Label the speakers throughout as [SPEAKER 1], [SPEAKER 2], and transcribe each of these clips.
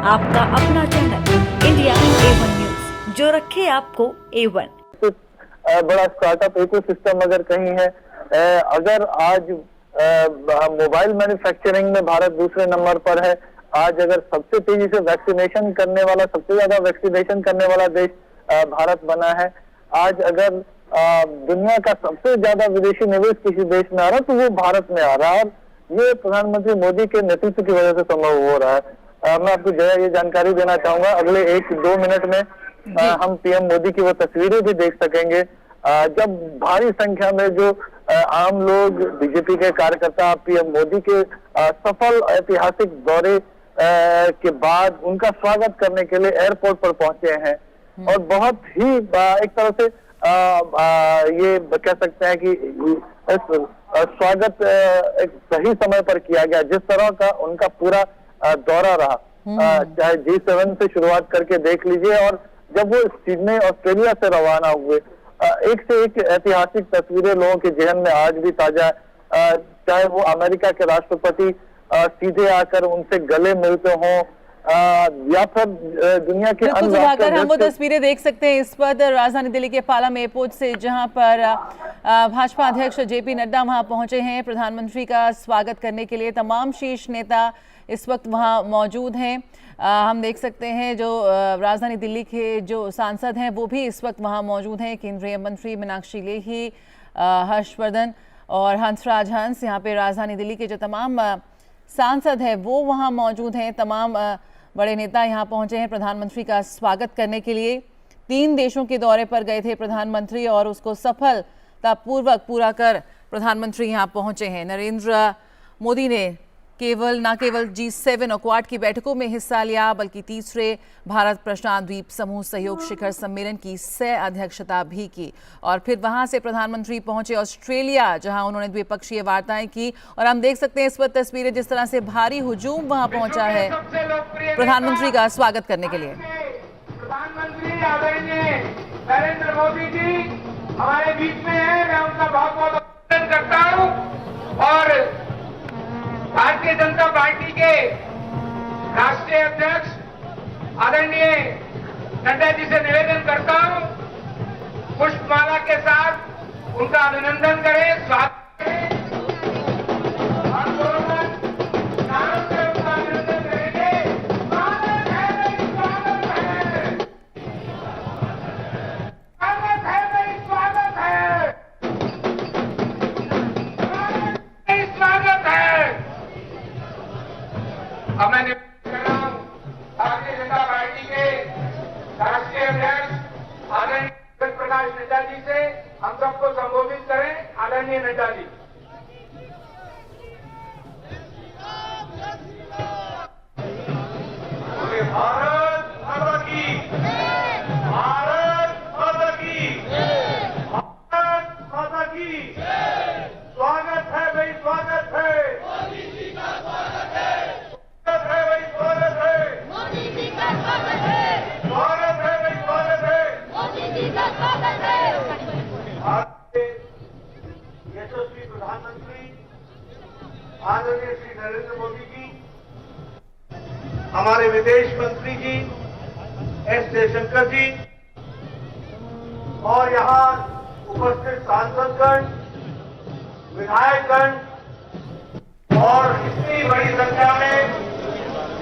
[SPEAKER 1] आपका अपना channel India A1 news, जो रखे आपको A1।
[SPEAKER 2] बड़ा स्टार्टअप इकोसिस्टम अगर कहीं है, अगर आज मोबाइल मैन्युफैक्चरिंग में भारत दूसरे नंबर पर है, आज अगर सबसे तेजी से वैक्सीनेशन करने वाला, सबसे ज्यादा वैक्सीनेशन करने वाला देश भारत बना है, आज अगर दुनिया का सबसे ज्यादा विदेशी निवेश किसी देश में आ रहा है तो वो भारत में आ रहा है, और ये प्रधानमंत्री मोदी के नेतृत्व की वजह से संभव हो रहा है। मैं आपको जया ये जानकारी देना चाहूंगा, अगले 1-2 मिनट में हम पीएम मोदी की वो तस्वीरें भी देख सकेंगे जब भारी संख्या में जो आम लोग, बीजेपी के कार्यकर्ता पीएम मोदी के सफल ऐतिहासिक दौरे के बाद उनका स्वागत करने के लिए एयरपोर्ट पर पहुंचे हैं। और बहुत ही एक तरह से ये कह सकते हैं कि स्वागत एक सही समय पर किया गया, जिस तरह का उनका पूरा दौरा रहा, चाहे G7 से शुरुआत करके देख लीजिए, और जब वो सिडनी ऑस्ट्रेलिया से रवाना हुए, एक से एक ऐतिहासिक तस्वीरें लोगों के जहन में आज भी ताजा है। चाहे वो अमेरिका के राष्ट्रपति सीधे आकर उनसे गले मिलते हों, या फिर दुनिया के अन्य
[SPEAKER 3] सुधाकर, हम वो तस्वीरें देख सकते हैं इस वक्त राजधानी दिल्ली के पालम एयरपोर्ट से, जहां पर भाजपा अध्यक्ष जेपी नड्डा वहां पहुंचे हैं प्रधानमंत्री का स्वागत करने के लिए। तमाम शीर्ष नेता इस वक्त वहां मौजूद हैं। हम देख सकते हैं जो राजधानी दिल्ली के जो सांसद हैं वो भी इस वक्त वहां मौजूद हैं। केंद्रीय मंत्री मीनाक्षी लेखी, हर्षवर्धन और हंसराज हंस, यहाँ पे राजधानी दिल्ली के जो तमाम सांसद हैं वो वहां मौजूद हैं। तमाम बड़े नेता यहाँ पहुंचे हैं प्रधानमंत्री का स्वागत करने के लिए। 3 देशों के दौरे पर गए थे प्रधानमंत्री और उसको सफलतापूर्वक पूरा कर प्रधानमंत्री यहाँ पहुंचे हैं। नरेंद्र मोदी ने न केवल G7 और क्वाड की बैठकों में हिस्सा लिया, बल्कि तीसरे भारत प्रशांत द्वीप समूह सहयोग शिखर सम्मेलन की सह अध्यक्षता भी की। और फिर वहां से प्रधानमंत्री पहुंचे ऑस्ट्रेलिया, जहां उन्होंने द्विपक्षीय वार्ताएं की। और हम देख सकते हैं इस वक्त तस्वीरें, जिस तरह से भारी हुजूम वहां पहुंचा है प्रधानमंत्री का स्वागत करने के लिए।
[SPEAKER 4] प्रधानमंत्री आदरणीय नरेंद्र मोदी जी हमारे बीच में है, मैं उनका बहुत बहुत अभिनंदन करता हूं। और भारतीय जनता पार्टी के राष्ट्रीय अध्यक्ष आदरणीय नड्डा जी से निवेदन करता हूं, पुष्पमाला के साथ उनका अभिनंदन करें, स्वागत करें। अब मैं निवेदन कर रहा हूं भारतीय जनता पार्टी के राष्ट्रीय अध्यक्ष आदरणीय जगत प्रकाश नड्डा जी से हम सबको संबोधित करें। आदरणीय नड्डा जी। भारत माता की, भारत माता की, भारत माता की। स्वागत है भाई, स्वागत है। यशस्वी प्रधानमंत्री आदरणीय श्री नरेंद्र मोदी जी, हमारे विदेश मंत्री जी एस जयशंकर जी, और यहाँ उपस्थित सांसदगण, विधायकगण और इतनी बड़ी संख्या में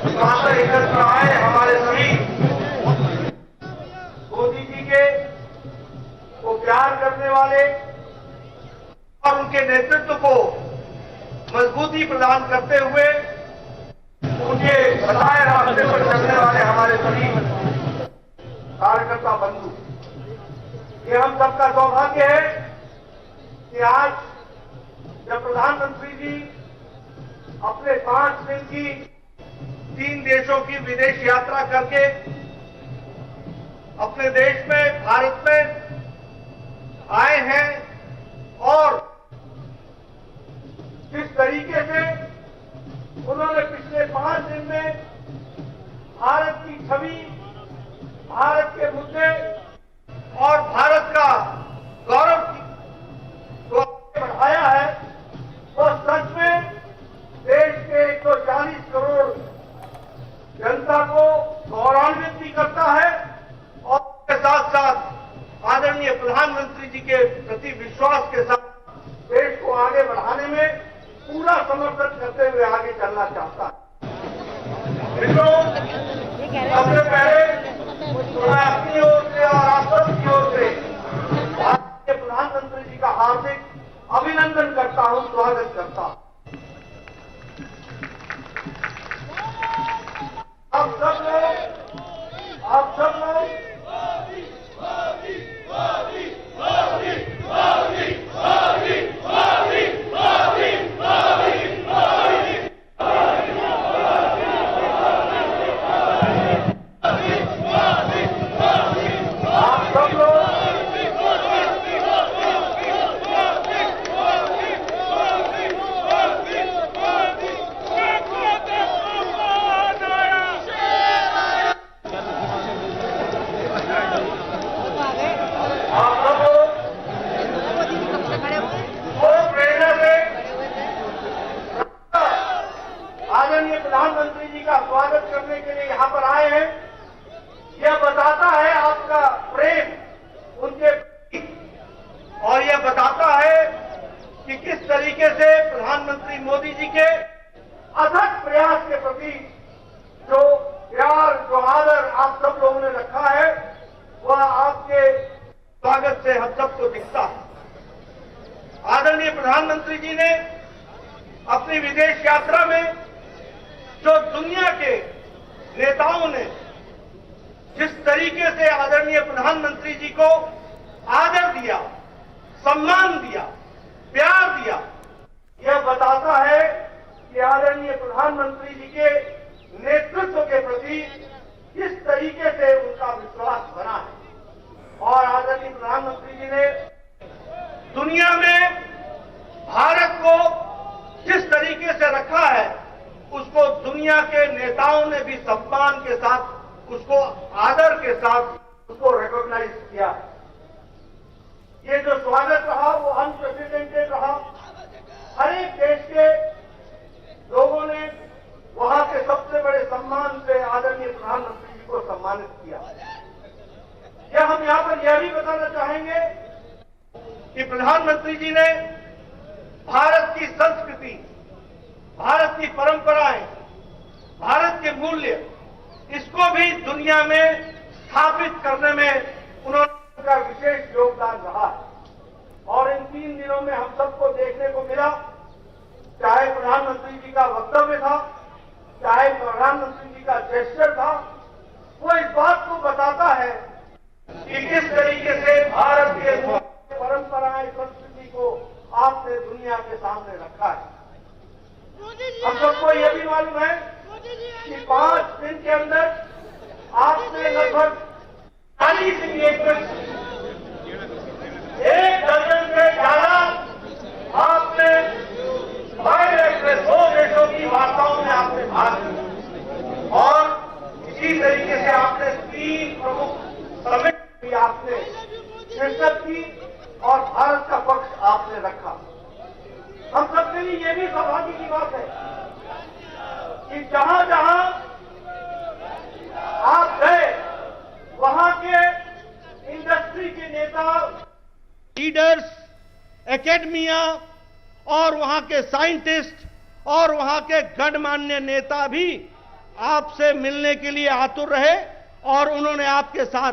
[SPEAKER 4] वहां पर एकत्र आए हमारे सभी मोदी जी के को प्यार करने वाले और उनके नेतृत्व को मजबूती प्रदान करते हुए उनके बताए रास्ते पर चलने वाले हमारे सभी कार्यकर्ता बंधु, ये हम सबका सौभाग्य है कि आज जब प्रधानमंत्री जी अपने 5 दिन की 3 देशों की विदेश यात्रा करके अपने देश में, भारत में आए हैं, और जिस तरीके से उन्होंने पिछले 5 दिन में भारत की छवि, भारत के मुद्दे और भारत का गौरव को बढ़ाया है, वो सच में देश के 140 करोड़ जनता को
[SPEAKER 5] में पूरा समर्थन करते हुए आगे चलना चाहता है। मित्रों, सबसे पहले मैं अपनी ओर से और आप सबकी ओर से भारत के प्रधानमंत्री जी का हार्दिक अभिनंदन करता हूं, स्वागत करता हूं। आप सब लोग आदरणीय प्रधानमंत्री जी का स्वागत करने के लिए यहां पर आए हैं। यह बताता है आपका प्रेम उनके प्रति, और यह बताता है कि किस तरीके से प्रधानमंत्री मोदी जी के अथक प्रयास के प्रति जो प्यार, जो आदर आप सब लोगों ने रखा है, वह आपके स्वागत से हम सबको दिखता है। आदरणीय प्रधानमंत्री जी ने अपनी विदेश यात्रा में जो दुनिया के नेताओं ने जिस तरीके से आदरणीय प्रधानमंत्री जी को आदर दिया, सम्मान दिया, प्यार दिया, यह बताता है कि आदरणीय प्रधानमंत्री जी के नेतृत्व के प्रति किस तरीके से उनका विश्वास बना है। और आदरणीय प्रधानमंत्री जी ने दुनिया में भारत को जिस तरीके से रखा है, उसको दुनिया के नेताओं ने भी सम्मान के साथ, उसको आदर के साथ उसको रिकॉग्नाइज किया। ये जो स्वागत रहा वो अनप्रेसिडेंटेड रहा। हर एक देश के लोगों ने वहां के सबसे बड़े सम्मान से आदरणीय प्रधानमंत्री जी को सम्मानित किया। यह हम यहां पर यह भी बताना चाहेंगे कि प्रधानमंत्री जी ने भारत की संस्कृति, भारत की परंपराएं, भारत के मूल्य, इसको भी दुनिया में स्थापित करने में उनका विशेष योगदान रहा है। और इन 3 दिनों में हम सबको देखने को मिला, चाहे प्रधानमंत्री जी का वक्तव्य था, चाहे प्रधानमंत्री जी का जेस्चर था, वो इस बात को बताता है कि किस तरीके से भारत के परंपराएं, संस्कृति को आपने दुनिया के सामने रखा है। हम सबको यह भी मालूम है कि 5 दिन के अंदर आपने लगभग 40 एंगेजमेंट, 1 दर्जन से ज्यादा आपने 2 देशों की वार्ताओं में आपने भाग लिया। और इसी तरीके से आपने 3 प्रमुख समिट भी आपने शिरकत की और भारत का पक्ष आपने रखा। हम सबके लिए यह भी सौभाग्य की बात है कि जहां जहां आप गए, वहां के इंडस्ट्री के नेता, लीडर्स, एकेडमिया और वहां के साइंटिस्ट और वहां के गणमान्य नेता भी आपसे मिलने के लिए आतुर रहे और उन्होंने आपके साथ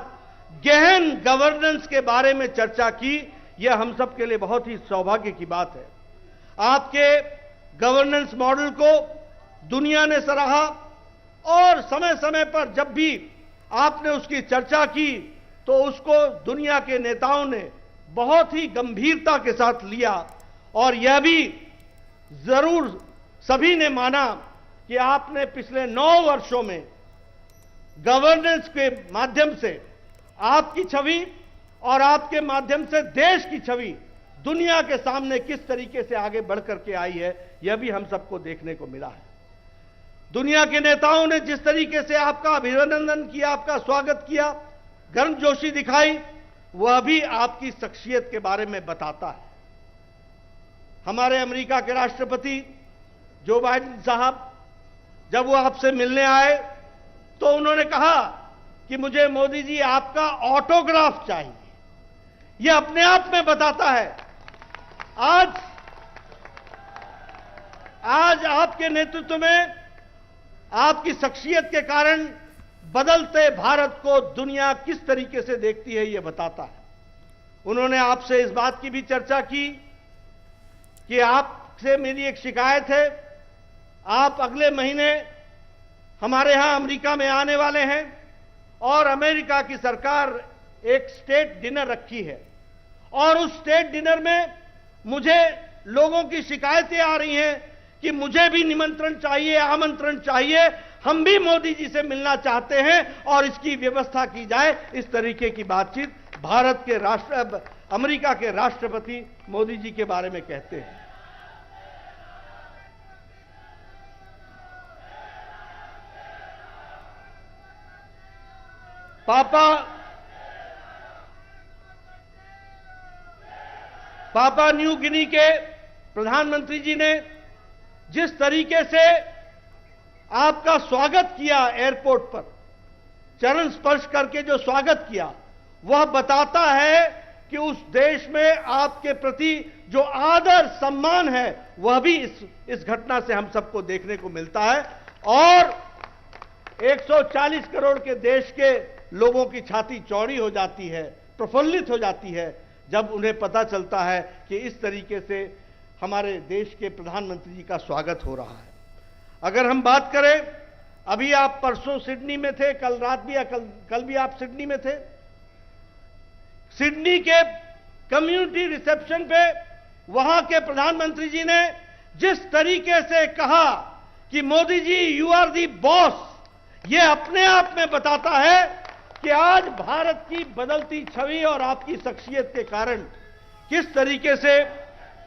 [SPEAKER 5] गहन गवर्नेंस के बारे में चर्चा की। यह हम सब के लिए बहुत ही सौभाग्य की बात है। आपके गवर्नेंस मॉडल को दुनिया ने सराहा और समय समय पर जब भी आपने उसकी चर्चा की तो उसको दुनिया के नेताओं ने बहुत ही गंभीरता के साथ लिया और यह भी जरूर सभी ने माना कि आपने पिछले 9 वर्षों में गवर्नेंस के माध्यम से आपकी छवि और आपके माध्यम से देश की छवि दुनिया के सामने किस तरीके से आगे बढ़ करके आई है, यह भी हम सबको देखने को मिला है। दुनिया के नेताओं ने जिस तरीके से आपका अभिनंदन किया, आपका स्वागत किया, गर्मजोशी दिखाई, वह भी आपकी शख्सियत के बारे में बताता है। हमारे अमेरिका के राष्ट्रपति जो बाइडेन साहब जब वो आपसे मिलने आए तो उन्होंने कहा कि मुझे मोदी जी आपका ऑटोग्राफ चाहिए। यह अपने आप में बताता है आज आज आपके नेतृत्व में, आपकी शख्सियत के कारण बदलते भारत को दुनिया किस तरीके से देखती है, यह बताता है। उन्होंने आपसे इस बात की भी चर्चा की कि आपसे मेरी एक शिकायत है, आप अगले महीने हमारे यहां अमेरिका में आने वाले हैं और अमेरिका की सरकार एक स्टेट डिनर रखी है और उस स्टेट डिनर में मुझे लोगों की शिकायतें आ रही हैं कि मुझे भी निमंत्रण चाहिए, आमंत्रण चाहिए, हम भी मोदी जी से मिलना चाहते हैं और इसकी व्यवस्था की जाए। इस तरीके की बातचीत भारत के अमेरिका के राष्ट्रपति मोदी जी के बारे में कहते हैं। पापा न्यू गिनी के प्रधानमंत्री जी ने जिस तरीके से आपका स्वागत किया, एयरपोर्ट पर चरण स्पर्श करके जो स्वागत किया, वह बताता है कि उस देश में आपके प्रति जो आदर सम्मान है वह भी इस घटना से हम सबको देखने को मिलता है। और 140 करोड़ के देश के लोगों की छाती चौड़ी हो जाती है, प्रफुल्लित हो जाती है जब उन्हें पता चलता है कि इस तरीके से हमारे देश के प्रधानमंत्री जी का स्वागत हो रहा है। अगर हम बात करें, अभी आप परसों सिडनी में थे, कल रात भी या कल भी आप सिडनी में थे। सिडनी के कम्युनिटी रिसेप्शन पे वहां के प्रधानमंत्री जी ने जिस तरीके से कहा कि Modi ji you are the boss, यह अपने आप में बताता है कि आज भारत की बदलती छवि और आपकी शख्सियत के कारण किस तरीके से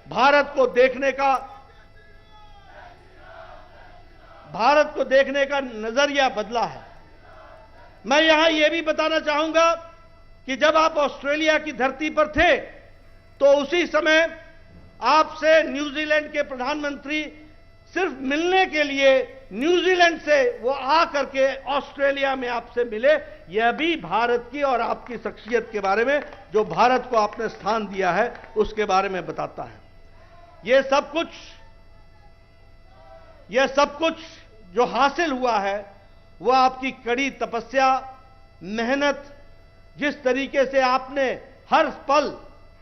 [SPEAKER 5] भारत को देखने का नजरिया बदला है। मैं यहां यह भी बताना चाहूंगा कि जब आप ऑस्ट्रेलिया की धरती पर थे तो उसी समय आपसे न्यूजीलैंड के प्रधानमंत्री सिर्फ मिलने के लिए न्यूजीलैंड से वो आ करके ऑस्ट्रेलिया में आपसे मिले। यह भी भारत की और आपकी शख्सियत के बारे में, जो भारत को आपने स्थान दिया है, उसके बारे में बताता है। यह सब कुछ जो हासिल हुआ है वह आपकी कड़ी तपस्या, मेहनत, जिस तरीके से आपने हर पल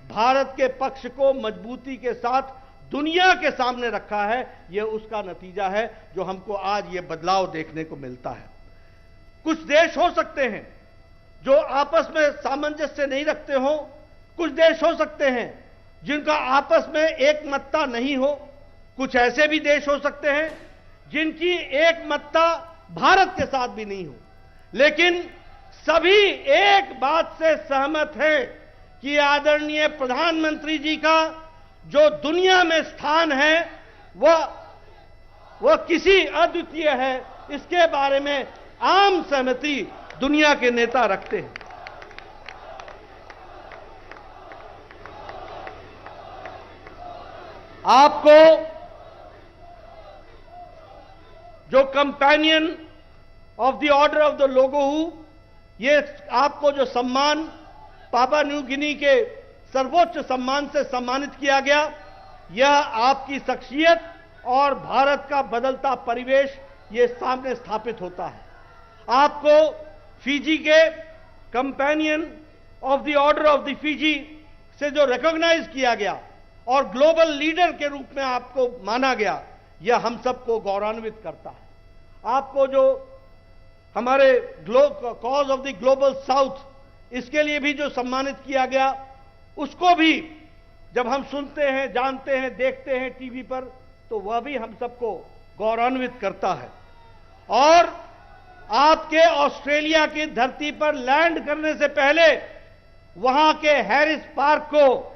[SPEAKER 5] भारत के पक्ष को मजबूती के साथ दुनिया के सामने रखा है, यह उसका नतीजा है जो हमको आज यह बदलाव देखने को मिलता है। कुछ देश हो सकते हैं जो आपस में सामंजस्य नहीं रखते हो, कुछ देश हो सकते हैं जिनका आपस में एकमतता नहीं हो, कुछ ऐसे भी देश हो सकते हैं जिनकी एकमतता भारत के साथ भी नहीं हो, लेकिन सभी एक बात से सहमत हैं कि आदरणीय प्रधानमंत्री जी का जो दुनिया में स्थान है वह किसी अद्वितीय है, इसके बारे में आम सहमति दुनिया के नेता रखते हैं। आपको जो companion of the order of the लोगोहू, ये आपको जो सम्मान पापा न्यू गिनी के सर्वोच्च सम्मान से सम्मानित किया गया, यह आपकी शख्सियत और भारत का बदलता परिवेश ये सामने स्थापित होता है। आपको फिजी के companion of the order of the Fiji से जो रिकॉग्नाइज किया गया और ग्लोबल लीडर के रूप में आपको माना गया, यह हम सबको गौरवान्वित करता है। आपको जो हमारे cause of the global south, इसके लिए भी जो सम्मानित किया गया, उसको भी जब हम सुनते हैं, जानते हैं, देखते हैं टीवी पर, तो वह भी हम सबको गौरवान्वित करता है। और आपके ऑस्ट्रेलिया की धरती पर लैंड करने से पहले वहां के हैरिस पार्क को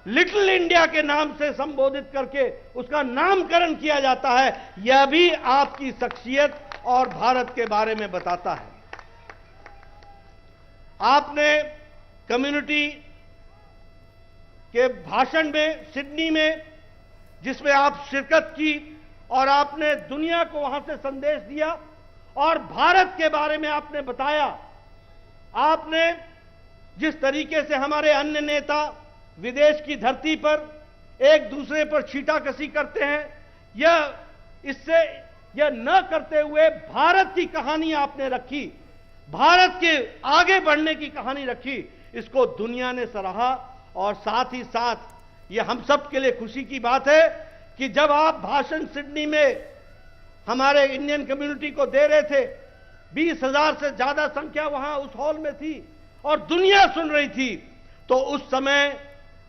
[SPEAKER 5] लिटिल इंडिया के नाम से संबोधित करके उसका नामकरण किया जाता है, यह भी आपकी शख्सियत और भारत के बारे में बताता है। आपने कम्युनिटी के भाषण में सिडनी में, जिसमें आप शिरकत की और आपने दुनिया को वहां से संदेश दिया और भारत के बारे में आपने बताया। आपने जिस तरीके से हमारे अन्य नेता विदेश की धरती पर एक दूसरे पर छींटाकशी करते हैं, यह न करते हुए भारत की कहानी आपने रखी, भारत के आगे बढ़ने की कहानी रखी, इसको दुनिया ने सराहा। और साथ ही साथ यह हम सब के लिए खुशी की बात है कि जब आप भाषण सिडनी में हमारे इंडियन कम्युनिटी को दे रहे थे, 20,000 से ज्यादा संख्या वहां उस हॉल में थी और दुनिया सुन रही थी, तो उस समय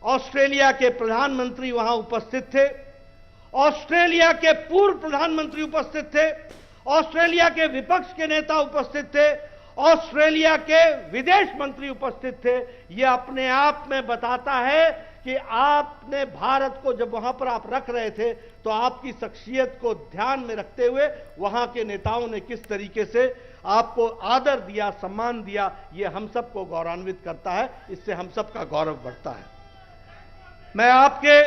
[SPEAKER 5] ऑस्ट्रेलिया के प्रधानमंत्री वहां उपस्थित थे, ऑस्ट्रेलिया के पूर्व प्रधानमंत्री उपस्थित थे, ऑस्ट्रेलिया के विपक्ष के नेता उपस्थित थे, ऑस्ट्रेलिया के विदेश मंत्री उपस्थित थे। यह अपने आप में बताता है कि आपने भारत को जब वहां पर आप रख रहे थे तो आपकी शख्सियत को ध्यान में रखते हुए वहां के नेताओं ने किस तरीके से आपको आदर दिया, सम्मान दिया, यह हम सबको गौरवान्वित करता है, इससे हम सबका गौरव बढ़ता है। मैं आपके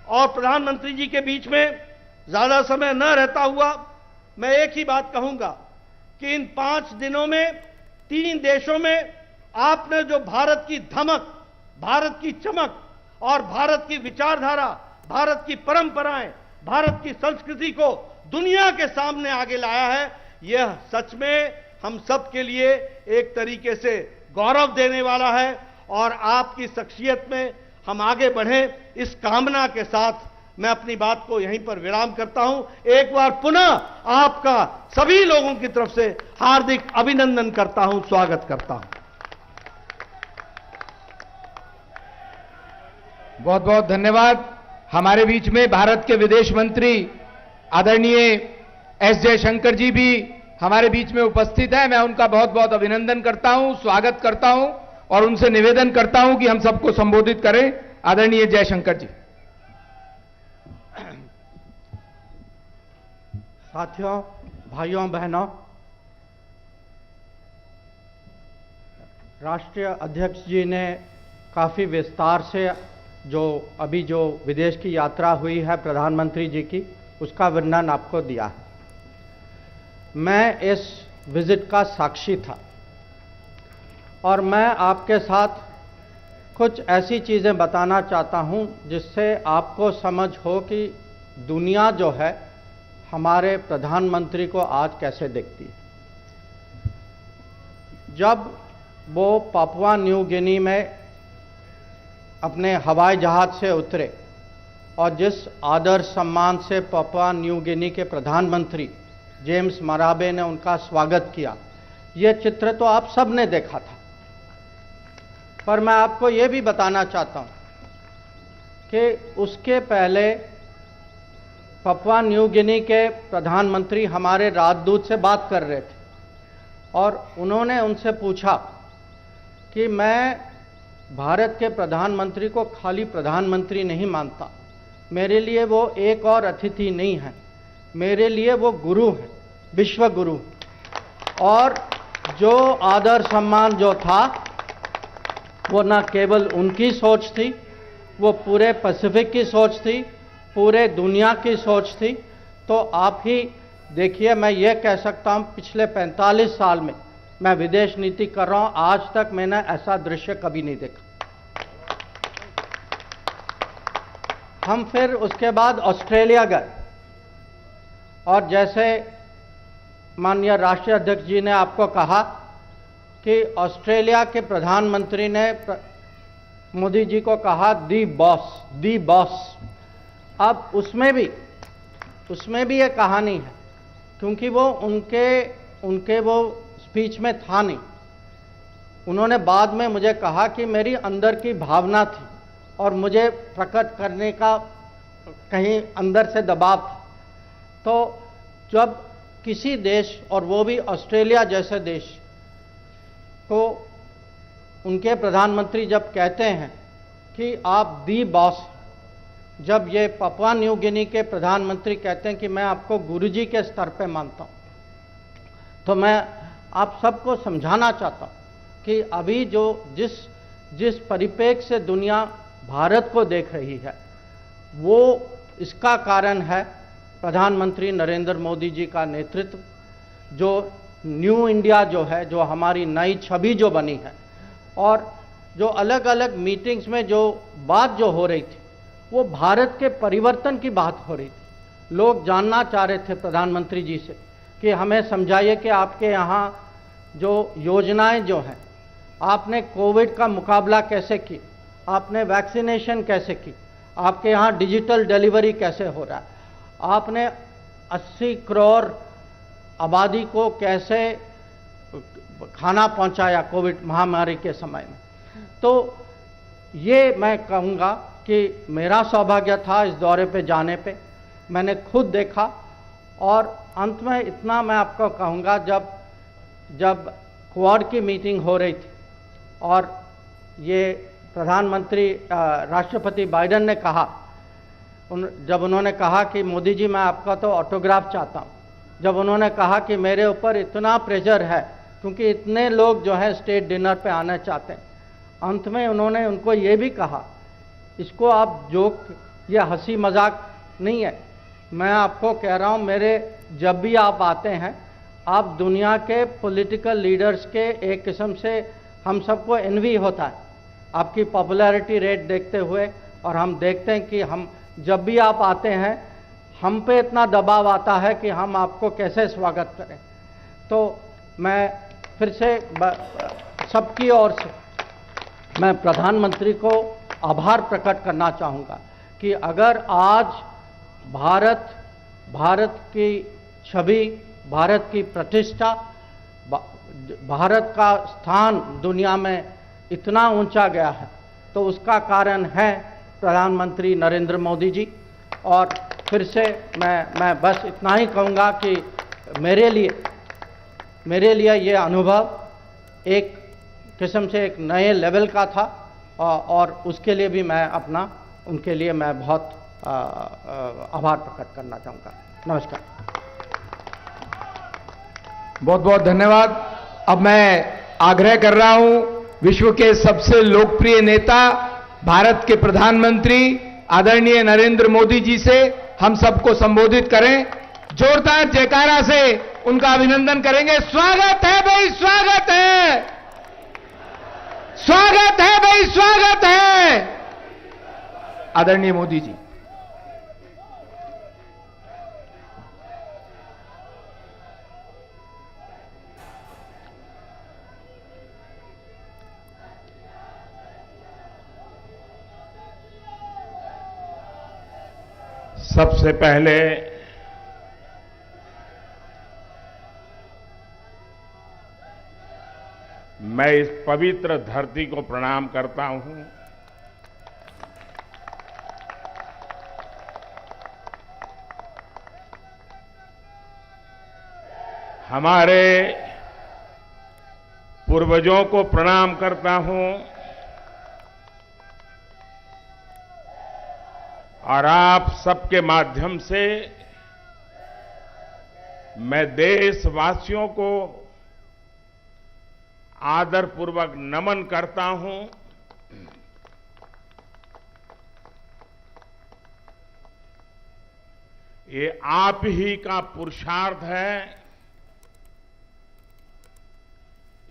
[SPEAKER 5] और प्रधानमंत्री जी के बीच में ज्यादा समय न रहता हुआ मैं एक ही बात कहूंगा कि इन 5 दिनों में 3 देशों में आपने जो भारत की धमक, भारत की चमक और भारत की विचारधारा, भारत की परंपराएं, भारत की संस्कृति को दुनिया के सामने आगे लाया है, यह सच में हम सब के लिए एक तरीके से गौरव देने वाला है। और आपकी शख्सियत में हम आगे बढ़ें, इस कामना के साथ मैं अपनी बात को यहीं पर विराम करता हूं। एक बार पुनः आपका सभी लोगों की तरफ से हार्दिक अभिनंदन करता हूं, स्वागत करता हूं।
[SPEAKER 6] बहुत बहुत धन्यवाद। हमारे बीच में भारत के विदेश मंत्री आदरणीय एस जयशंकर जी भी हमारे बीच में उपस्थित है। मैं उनका बहुत बहुत अभिनंदन करता हूं, स्वागत करता हूं और उनसे निवेदन करता हूं कि हम सबको संबोधित करें। आदरणीय जयशंकर जी।
[SPEAKER 5] साथियों, भाइयों बहनों, राष्ट्रीय अध्यक्ष जी ने काफ़ी विस्तार से जो विदेश की यात्रा हुई है प्रधानमंत्री जी की, उसका वर्णन आपको दिया है। मैं इस विजिट का साक्षी था और मैं आपके साथ कुछ ऐसी चीज़ें बताना चाहता हूं जिससे आपको समझ हो कि दुनिया जो है हमारे प्रधानमंत्री को आज कैसे देखती है। जब वो पापुआ न्यू गिनी में अपने हवाई जहाज से उतरे और जिस आदर सम्मान से पापुआ न्यू गिनी के प्रधानमंत्री जेम्स मराबे ने उनका स्वागत किया, ये चित्र तो आप सब ने देखा था। पर मैं आपको ये भी बताना चाहता हूं कि उसके पहले पापुआ न्यू गिनी के प्रधानमंत्री हमारे राजदूत से बात कर रहे थे और उन्होंने उनसे पूछा कि मैं भारत के प्रधानमंत्री को खाली प्रधानमंत्री नहीं मानता, मेरे लिए वो एक और अतिथि नहीं है, मेरे लिए वो गुरु हैं, विश्व गुरु। और जो आदर सम्मान जो था वो न केवल उनकी सोच थी, वो पूरे पैसिफिक की सोच थी, पूरे दुनिया की सोच थी। तो आप ही देखिए, मैं ये कह सकता हूँ पिछले 45 साल में मैं विदेश नीति कर रहा हूँ, आज तक मैंने ऐसा दृश्य कभी नहीं देखा। हम फिर उसके बाद ऑस्ट्रेलिया गए और जैसे माननीय राष्ट्रीय अध्यक्ष जी ने आपको कहा कि ऑस्ट्रेलिया के प्रधानमंत्री ने मोदी जी को कहा दी बॉस। अब उसमें भी ये कहानी है, क्योंकि वो उनके वो स्पीच में था नहीं। उन्होंने बाद में मुझे कहा कि मेरी अंदर की भावना थी और मुझे प्रकट करने का कहीं अंदर से दबाव था। तो जब किसी देश, और वो भी ऑस्ट्रेलिया जैसे देश को, उनके प्रधानमंत्री जब कहते हैं कि आप दी बॉस, जब ये पापुआ न्यू गिनी के प्रधानमंत्री कहते हैं कि मैं आपको गुरुजी के स्तर पे मानता हूँ, तो मैं आप सबको समझाना चाहता हूँ कि अभी जो जिस परिप्रेक्ष्य से दुनिया भारत को देख रही है, वो इसका कारण है प्रधानमंत्री नरेंद्र मोदी जी का नेतृत्व। जो न्यू इंडिया जो है, जो हमारी नई छवि जो बनी है, और जो अलग अलग मीटिंग्स में जो बात जो हो रही थी, वो भारत के परिवर्तन की बात हो रही थी,
[SPEAKER 7] लोग जानना चाह रहे थे प्रधानमंत्री जी से कि हमें समझाइए कि आपके यहाँ जो योजनाएं जो हैं, आपने कोविड का मुकाबला कैसे की, आपने वैक्सीनेशन कैसे की, आपके यहाँ डिजिटल डिलीवरी कैसे हो रहा है, आपने 80 करोड़ आबादी को कैसे खाना पहुंचाया कोविड महामारी के समय में। तो ये मैं कहूँगा कि मेरा सौभाग्य था इस दौरे पे जाने पे, मैंने खुद देखा। और अंत में इतना मैं आपको कहूँगा, जब क्वाड की मीटिंग हो रही थी और ये प्रधानमंत्री राष्ट्रपति बाइडेन ने कहा, जब उन्होंने कहा कि मोदी जी मैं आपका तो ऑटोग्राफ चाहता हूँ, जब उन्होंने कहा कि मेरे ऊपर इतना प्रेशर है क्योंकि इतने लोग जो है स्टेट डिनर पे आना चाहते हैं, अंत में उन्होंने उनको ये भी कहा, इसको आप जोक या हंसी मजाक नहीं है, मैं आपको कह रहा हूँ, मेरे जब भी आप आते हैं, आप दुनिया के पॉलिटिकल लीडर्स के एक किस्म से हम सबको एनवी होता है आपकी पॉपुलैरिटी रेट देखते हुए। और हम देखते हैं कि हम जब भी आप आते हैं, हम पे इतना दबाव आता है कि हम आपको कैसे स्वागत करें। तो मैं फिर से सबकी ओर से मैं प्रधानमंत्री को आभार प्रकट करना चाहूँगा कि अगर आज भारत की छवि, भारत की प्रतिष्ठा, भारत का स्थान दुनिया में इतना ऊंचा गया है, तो उसका कारण है प्रधानमंत्री नरेंद्र मोदी जी। और फिर से मैं बस इतना ही कहूँगा कि मेरे लिए ये अनुभव एक किस्म से एक नए लेवल का था, और उसके लिए भी मैं उनके लिए मैं बहुत आभार प्रकट करना चाहूँगा। नमस्कार।
[SPEAKER 6] बहुत बहुत धन्यवाद। अब मैं आग्रह कर रहा हूं विश्व के सबसे लोकप्रिय नेता, भारत के प्रधानमंत्री आदरणीय नरेंद्र मोदी जी से हम सबको संबोधित करें। जोरदार जयकारा से उनका अभिनंदन करेंगे। स्वागत है भाई, स्वागत है, स्वागत है भाई, स्वागत है आदरणीय मोदी जी।
[SPEAKER 8] सबसे पहले मैं इस पवित्र धरती को प्रणाम करता हूं। हमारे पूर्वजों को प्रणाम करता हूं और आप सबके माध्यम से मैं देशवासियों को आदरपूर्वक नमन करता हूं। ये आप ही का पुरुषार्थ है,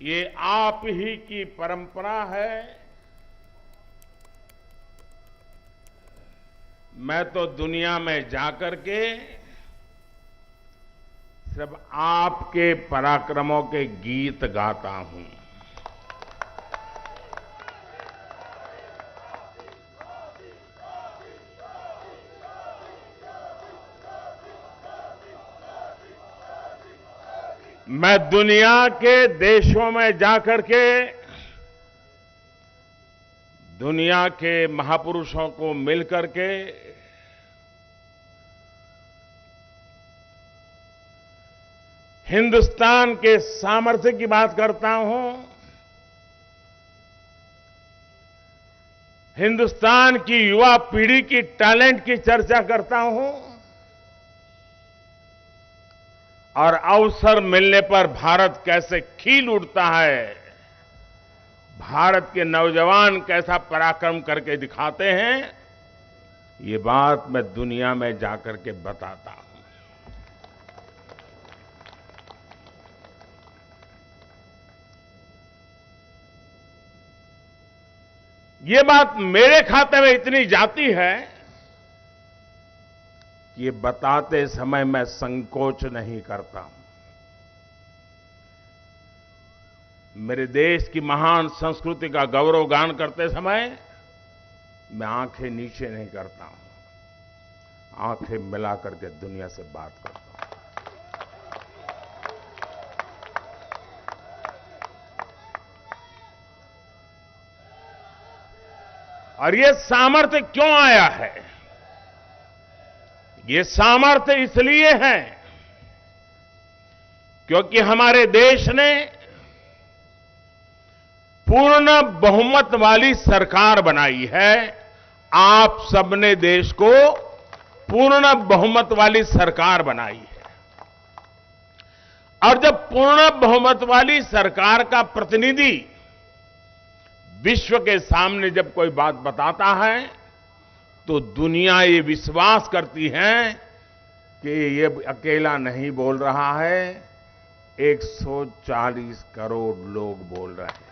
[SPEAKER 8] ये आप ही की परंपरा है। मैं तो दुनिया में जाकर के सिर्फ आपके पराक्रमों के गीत गाता हूं। मैं दुनिया के देशों में जाकर के दुनिया के महापुरुषों को मिलकर के हिंदुस्तान के सामर्थ्य की बात करता हूं, हिंदुस्तान की युवा पीढ़ी की टैलेंट की चर्चा करता हूं और अवसर मिलने पर भारत कैसे खिल उठता है, भारत के नौजवान कैसा पराक्रम करके दिखाते हैं, ये बात मैं दुनिया में जाकर के बताता हूं। ये बात मेरे खाते में इतनी जाती है ये बताते समय मैं संकोच नहीं करता हूं। मेरे देश की महान संस्कृति का गौरवगान करते समय मैं आंखें नीचे नहीं करता हूं, आंखें मिला करके दुनिया से बात करता हूं। और ये सामर्थ्य क्यों आया है? ये सामर्थ्य इसलिए है क्योंकि हमारे देश ने पूर्ण बहुमत वाली सरकार बनाई है। आप सबने देश को पूर्ण बहुमत वाली सरकार बनाई है। और जब पूर्ण बहुमत वाली सरकार का प्रतिनिधि विश्व के सामने जब कोई बात बताता है तो दुनिया ये विश्वास करती है कि ये अकेला नहीं बोल रहा है, 140 करोड़ लोग बोल रहे हैं।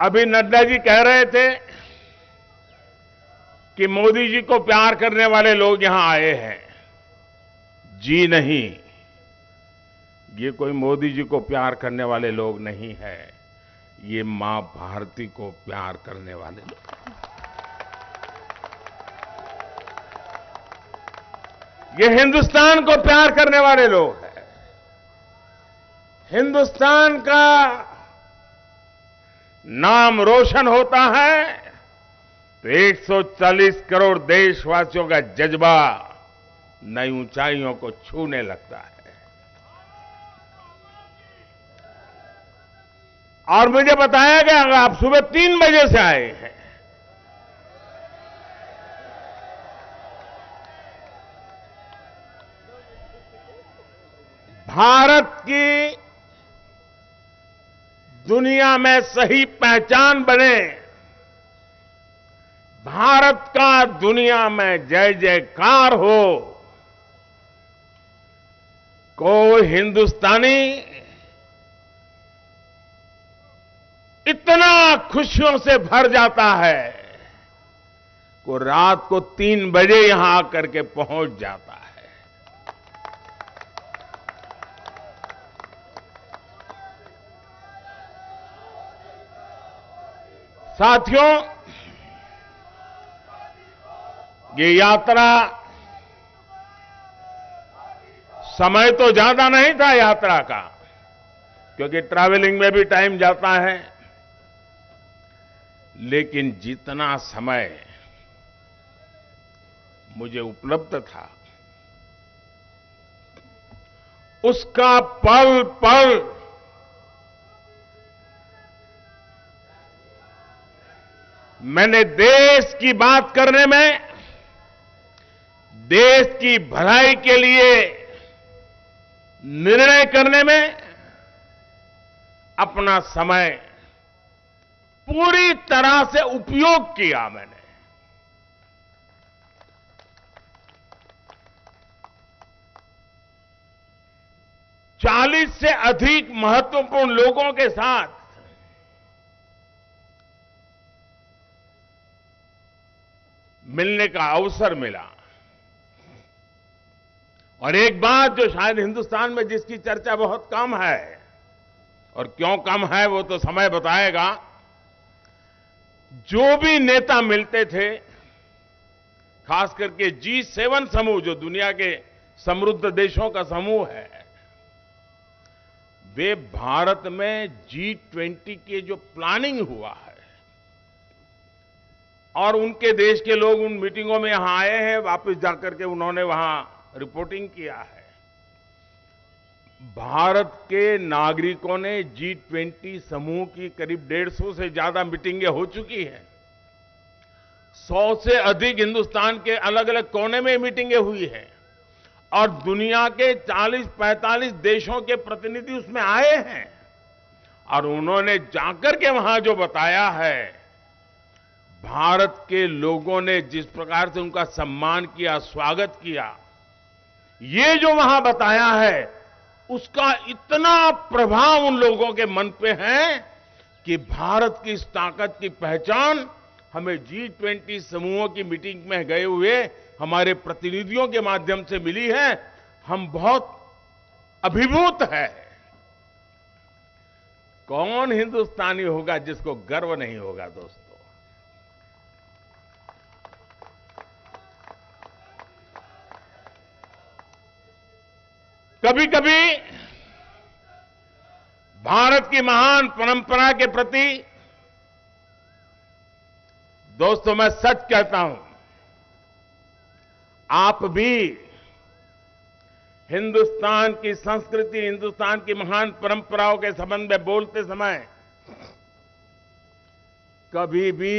[SPEAKER 8] अभी नड्डा जी कह रहे थे कि मोदी जी को प्यार करने वाले लोग यहां आए हैं। जी नहीं, ये कोई मोदी जी को प्यार करने वाले लोग नहीं है, ये मां भारती को प्यार करने वाले लोग। ये हिंदुस्तान को प्यार करने वाले लोग हैं। हिंदुस्तान का नाम रोशन होता है तो 140 करोड़ देशवासियों का जज्बा नई ऊंचाइयों को छूने लगता है। और मुझे बताया गया आप सुबह 3 बजे से आए हैं। भारत की दुनिया में सही पहचान बने, भारत का दुनिया में जय जयकार हो, कोई हिंदुस्तानी इतना खुशियों से भर जाता है को रात को 3 बजे यहां आकर के पहुंच जाता है। साथियों, ये यात्रा समय तो ज्यादा नहीं था यात्रा का, क्योंकि ट्रैवलिंग में भी टाइम जाता है, लेकिन जितना समय मुझे उपलब्ध था उसका पल पल मैंने देश की बात करने में, देश की भलाई के लिए निर्णय करने में अपना समय पूरी तरह से उपयोग किया। मैंने चालीस से अधिक महत्वपूर्ण लोगों के साथ मिलने का अवसर मिला। और एक बात जो शायद हिंदुस्तान में जिसकी चर्चा बहुत कम है, और क्यों कम है वो तो समय बताएगा, जो भी नेता मिलते थे, खास करके G7 समूह जो दुनिया के समृद्ध देशों का समूह है, वे भारत में G20 के जो प्लानिंग हुआ है और उनके देश के लोग उन मीटिंगों में यहां आए हैं, वापस जाकर के उन्होंने वहां रिपोर्टिंग किया है। भारत के नागरिकों ने G20 समूह की करीब 150 से ज्यादा मीटिंगें हो चुकी हैं। 100 से अधिक हिंदुस्तान के अलग अलग कोने में मीटिंगें हुई हैं और दुनिया के 40-45 देशों के प्रतिनिधि उसमें आए हैं। और उन्होंने जाकर के वहां जो बताया है, भारत के लोगों ने जिस प्रकार से उनका सम्मान किया, स्वागत किया, ये जो वहां बताया है, उसका इतना प्रभाव उन लोगों के मन पे है कि भारत की इस ताकत की पहचान हमें G20 समूहों की मीटिंग में गए हुए हमारे प्रतिनिधियों के माध्यम से मिली है, हम बहुत अभिभूत है। कौन हिंदुस्तानी होगा जिसको गर्व नहीं होगा दोस्तों? कभी कभी भारत की महान परंपरा के प्रति दोस्तों मैं सच कहता हूं, आप भी हिंदुस्तान की संस्कृति, हिंदुस्तान की महान परंपराओं के संबंध में बोलते समय कभी भी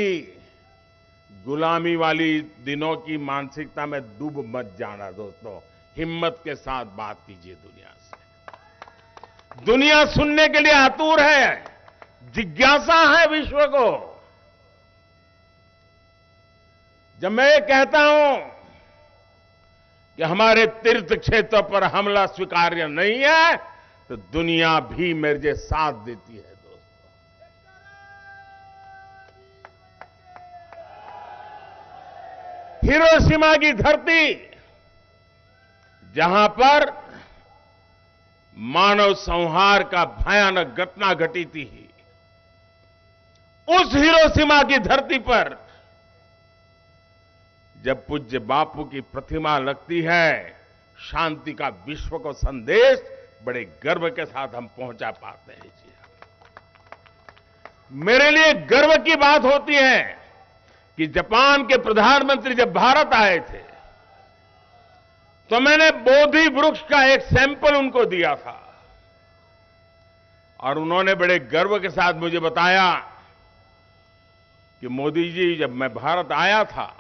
[SPEAKER 8] गुलामी वाली दिनों की मानसिकता में डूब मत जाना दोस्तों। हिम्मत के साथ बात कीजिए दुनिया से। दुनिया सुनने के लिए आतुर है, जिज्ञासा है विश्व को। जब मैं ये कहता हूं कि हमारे तीर्थ क्षेत्र पर हमला स्वीकार्य नहीं है, तो दुनिया भी मेरे साथ देती है दोस्तों। हिरोशिमा की धरती, जहां पर मानव संहार का भयानक घटना घटी थी, उस हिरोशिमा की धरती पर जब पूज्य बापू की प्रतिमा लगती है, शांति का विश्व को संदेश बड़े गर्व के साथ हम पहुंचा पाते हैं जी। मेरे लिए गर्व की बात होती है कि जापान के प्रधानमंत्री जब भारत आए थे, तो मैंने बोधि वृक्ष का एक सैंपल उनको दिया था और उन्होंने बड़े गर्व के साथ मुझे बताया कि मोदी जी, जब मैं भारत आया था,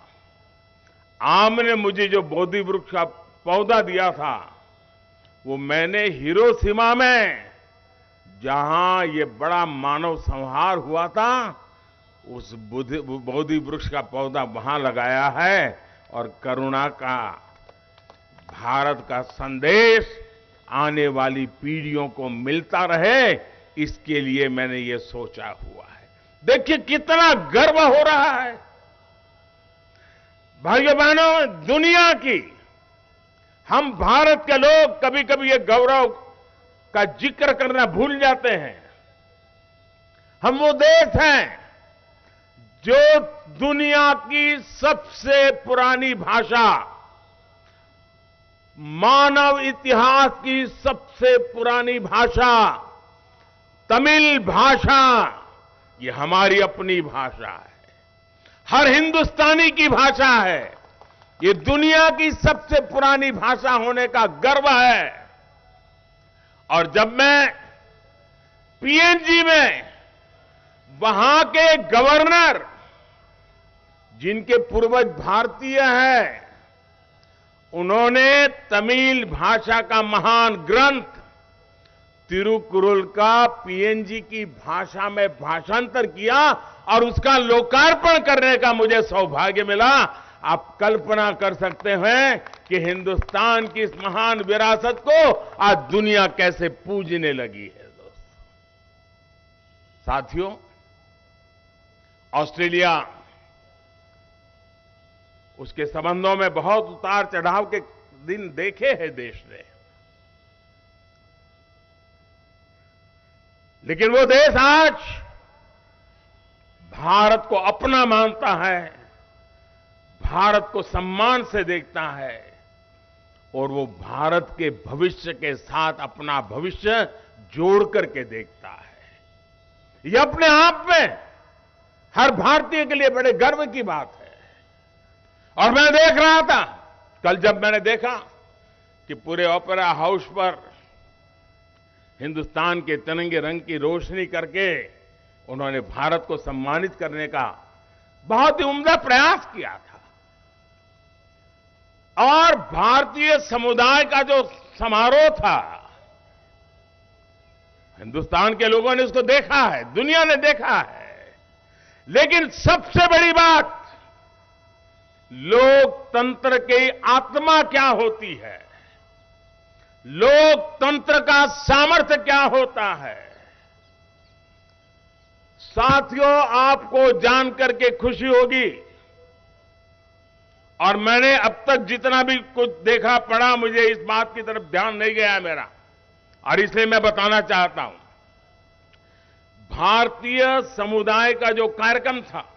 [SPEAKER 8] आपने मुझे जो बोधि वृक्ष का पौधा दिया था, वो मैंने हिरोशिमा में, जहां ये बड़ा मानव संहार हुआ था, उस बोधि वृक्ष का पौधा वहां लगाया है और करुणा का, भारत का संदेश आने वाली पीढ़ियों को मिलता रहे, इसके लिए मैंने ये सोचा हुआ है। देखिए कितना गर्व हो रहा है भाइयों बहनों। दुनिया की, हम भारत के लोग कभी कभी ये गौरव का जिक्र करना भूल जाते हैं। हम वो देश हैं जो दुनिया की सबसे पुरानी भाषा, मानव इतिहास की सबसे पुरानी भाषा तमिल भाषा, ये हमारी अपनी भाषा है, हर हिंदुस्तानी की भाषा है। ये दुनिया की सबसे पुरानी भाषा होने का गर्व है। और जब मैं पीएनजी में वहां के गवर्नर, जिनके पूर्वज भारतीय हैं, उन्होंने तमिल भाषा का महान ग्रंथ तिरुकुरल का पीएनजी की भाषा में भाषांतर किया और उसका लोकार्पण करने का मुझे सौभाग्य मिला। आप कल्पना कर सकते हैं कि हिंदुस्तान की इस महान विरासत को आज दुनिया कैसे पूजने लगी है दोस्तों। साथियों, ऑस्ट्रेलिया, उसके संबंधों में बहुत उतार चढ़ाव के दिन देखे हैं देश ने, लेकिन वो देश आज भारत को अपना मानता है, भारत को सम्मान से देखता है और वो भारत के भविष्य के साथ अपना भविष्य जोड़ करके देखता है। ये अपने आप में हर भारतीय के लिए बड़े गर्व की बात है। और मैं देख रहा था कल, जब मैंने देखा कि पूरे ओपेरा हाउस पर हिंदुस्तान के तिरंगे रंग की रोशनी करके उन्होंने भारत को सम्मानित करने का बहुत ही उम्दा प्रयास किया था। और भारतीय समुदाय का जो समारोह था, हिंदुस्तान के लोगों ने उसको देखा है, दुनिया ने देखा है। लेकिन सबसे बड़ी बात, लोकतंत्र की आत्मा क्या होती है, लोकतंत्र का सामर्थ्य क्या होता है, साथियों, आपको जान करके खुशी होगी, और मैंने अब तक जितना भी कुछ देखा पढ़ा, मुझे इस बात की तरफ ध्यान नहीं गया मेरा, और इसलिए मैं बताना चाहता हूं। भारतीय समुदाय का जो कार्यक्रम था,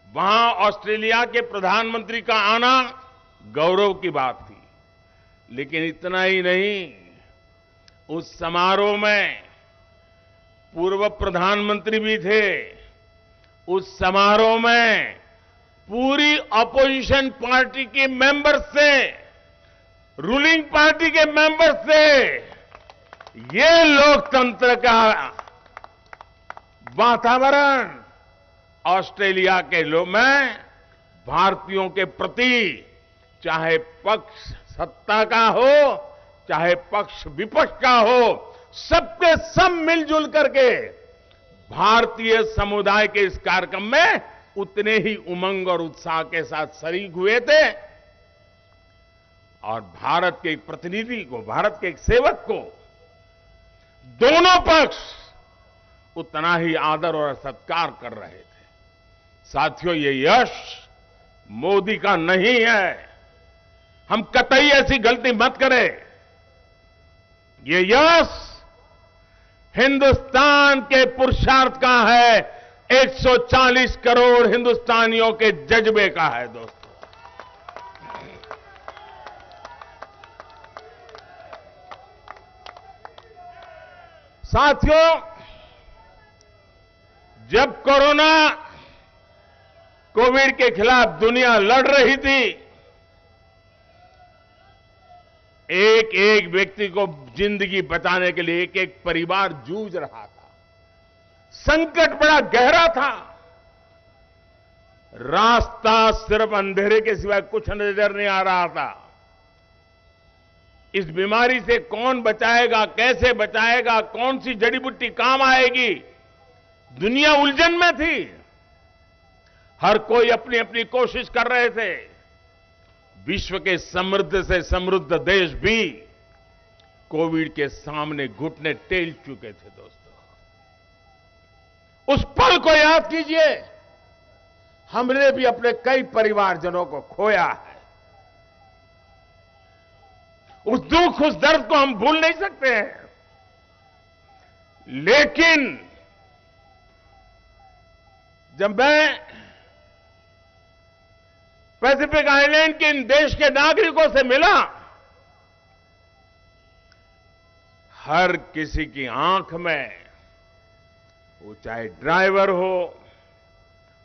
[SPEAKER 8] वहां ऑस्ट्रेलिया के प्रधानमंत्री का आना गौरव की बात थी। लेकिन इतना ही नहीं, उस समारोह में पूर्व प्रधानमंत्री भी थे। उस समारोह में पूरी अपोजिशन पार्टी के मेंबर से, रूलिंग पार्टी के मेंबर से, ये लोकतंत्र का वातावरण ऑस्ट्रेलिया के लोग में भारतीयों के प्रति, चाहे पक्ष सत्ता का हो, चाहे पक्ष विपक्ष का हो, सबके सब मिलजुल करके भारतीय समुदाय के इस कार्यक्रम में उतने ही उमंग और उत्साह के साथ शरीक हुए थे। और भारत के एक प्रतिनिधि को, भारत के एक सेवक को दोनों पक्ष उतना ही आदर और सत्कार कर रहे थे। साथियों, ये यश मोदी का नहीं है। हम कतई ऐसी गलती मत करें। ये यश हिंदुस्तान के पुरुषार्थ का है, 140 करोड़ हिंदुस्तानियों के जज्बे का है। दोस्तों, साथियों, जब कोविड के खिलाफ दुनिया लड़ रही थी, एक एक व्यक्ति को जिंदगी बचाने के लिए एक एक परिवार जूझ रहा था। संकट बड़ा गहरा था। रास्ता सिर्फ अंधेरे के सिवाय कुछ नजर नहीं आ रहा था। इस बीमारी से कौन बचाएगा, कैसे बचाएगा, कौन सी जड़ी बूटी काम आएगी, दुनिया उलझन में थी। हर कोई अपनी अपनी कोशिश कर रहे थे। विश्व के समृद्ध से समृद्ध देश भी कोविड के सामने घुटने टेल चुके थे। दोस्तों, उस पल को याद कीजिए। हमने भी अपने कई परिवारजनों को खोया है। उस दुख, उस दर्द को हम भूल नहीं सकते हैं। लेकिन जब मैं पैसिफिक आइलैंड के इन देश के नागरिकों से मिला, हर किसी की आंख में, वो चाहे ड्राइवर हो,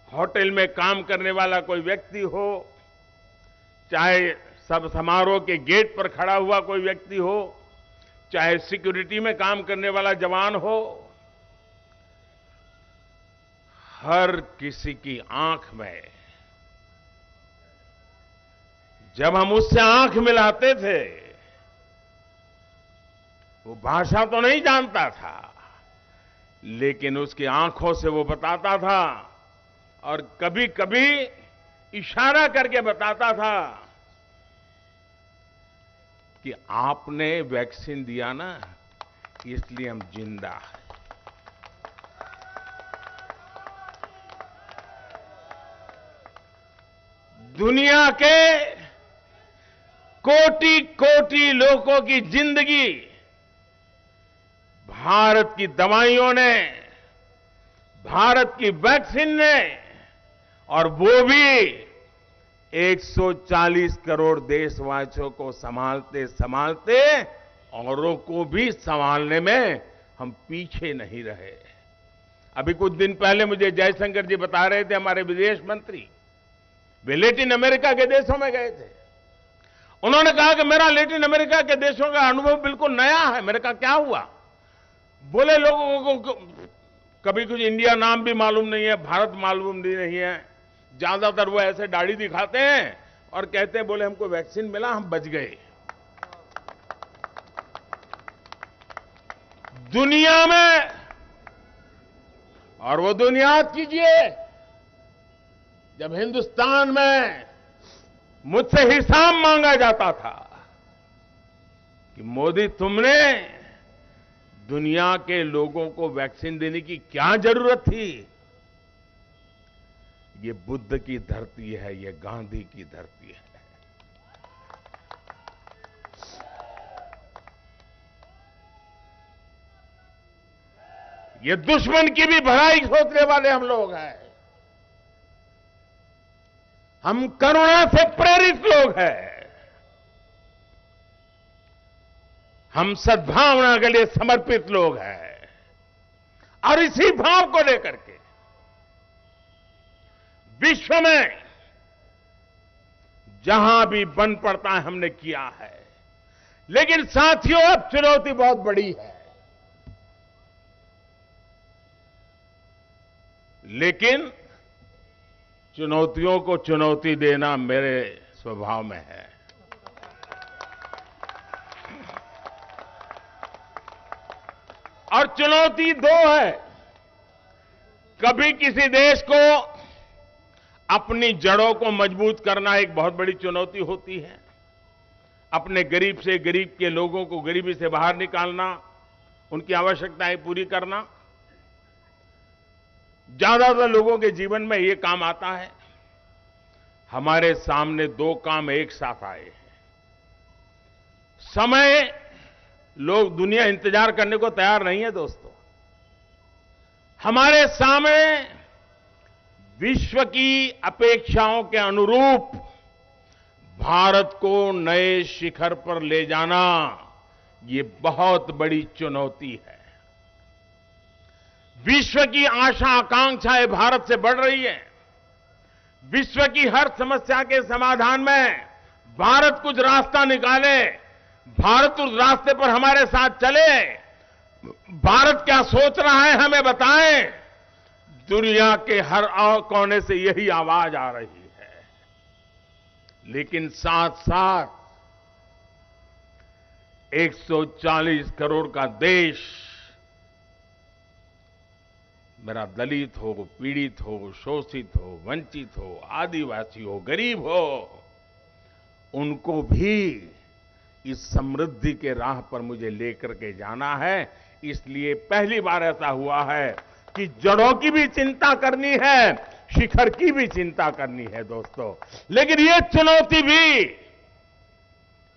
[SPEAKER 8] होटल में काम करने वाला कोई व्यक्ति हो, चाहे सब समारोह के गेट पर खड़ा हुआ कोई व्यक्ति हो, चाहे सिक्योरिटी में काम करने वाला जवान हो, हर किसी की आंख में, जब हम उससे आंख मिलाते थे, वो भाषा तो नहीं जानता था, लेकिन उसकी आंखों से वो बताता था, और कभी कभी इशारा करके बताता था कि आपने वैक्सीन दिया ना, इसलिए हम जिंदा हैं। दुनिया के कोटि कोटि लोगों की जिंदगी भारत की दवाइयों ने, भारत की वैक्सीन ने, और वो भी 140 करोड़ देशवासियों को संभालते संभालते औरों को भी संभालने में हम पीछे नहीं रहे। अभी कुछ दिन पहले मुझे जयशंकर जी बता रहे थे, हमारे विदेश मंत्री, वे लैटिन अमेरिका के देशों में गए थे। उन्होंने कहा कि मेरा लैटिन अमेरिका के देशों का अनुभव बिल्कुल नया है। मैंने कहा क्या हुआ? बोले लोगों को कभी कुछ इंडिया नाम भी मालूम नहीं है, भारत मालूम नहीं है। ज्यादातर वो ऐसे दाढ़ी दिखाते हैं और कहते हैं, बोले हमको वैक्सीन मिला, हम बच गए। दुनिया में, और वो दुनिया याद कीजिए, जब हिंदुस्तान में मुझसे हिसाब मांगा जाता था कि मोदी तुमने दुनिया के लोगों को वैक्सीन देने की क्या जरूरत थी? ये बुद्ध की धरती है, ये गांधी की धरती है। ये दुश्मन की भी भलाई सोचने वाले हम लोग हैं। हम करुणा से प्रेरित लोग हैं। हम सद्भावना के लिए समर्पित लोग हैं। और इसी भाव को लेकर के विश्व में जहां भी बन पड़ता है हमने किया है। लेकिन साथियों, अब चुनौती बहुत बड़ी है। लेकिन चुनौतियों को चुनौती देना मेरे स्वभाव में है। और चुनौती दो है। कभी किसी देश को अपनी जड़ों को मजबूत करना एक बहुत बड़ी चुनौती होती है। अपने गरीब से गरीब के लोगों को गरीबी से बाहर निकालना, उनकी आवश्यकताएं पूरी करना। ज्यादातर लोगों के जीवन में ये काम आता है। हमारे सामने दो काम एक साथ आए हैं। समय, लोग दुनिया इंतजार करने को तैयार नहीं है दोस्तों। हमारे सामने विश्व की अपेक्षाओं के अनुरूप भारत को नए शिखर पर ले जाना, ये बहुत बड़ी चुनौती है। विश्व की आशा आकांक्षाएं भारत से बढ़ रही है। विश्व की हर समस्या के समाधान में भारत कुछ रास्ता निकाले, भारत उस रास्ते पर हमारे साथ चले। भारत क्या सोच रहा है हमें बताएं। दुनिया के हर कोने से यही आवाज आ रही है। लेकिन साथ साथ 140 करोड़ का देश, मेरा दलित हो, पीड़ित हो, शोषित हो, वंचित हो, आदिवासी हो, गरीब हो, उनको भी इस समृद्धि के राह पर मुझे लेकर के जाना है। इसलिए पहली बार ऐसा हुआ है कि जड़ों की भी चिंता करनी है, शिखर की भी चिंता करनी है दोस्तों। लेकिन ये चुनौती भी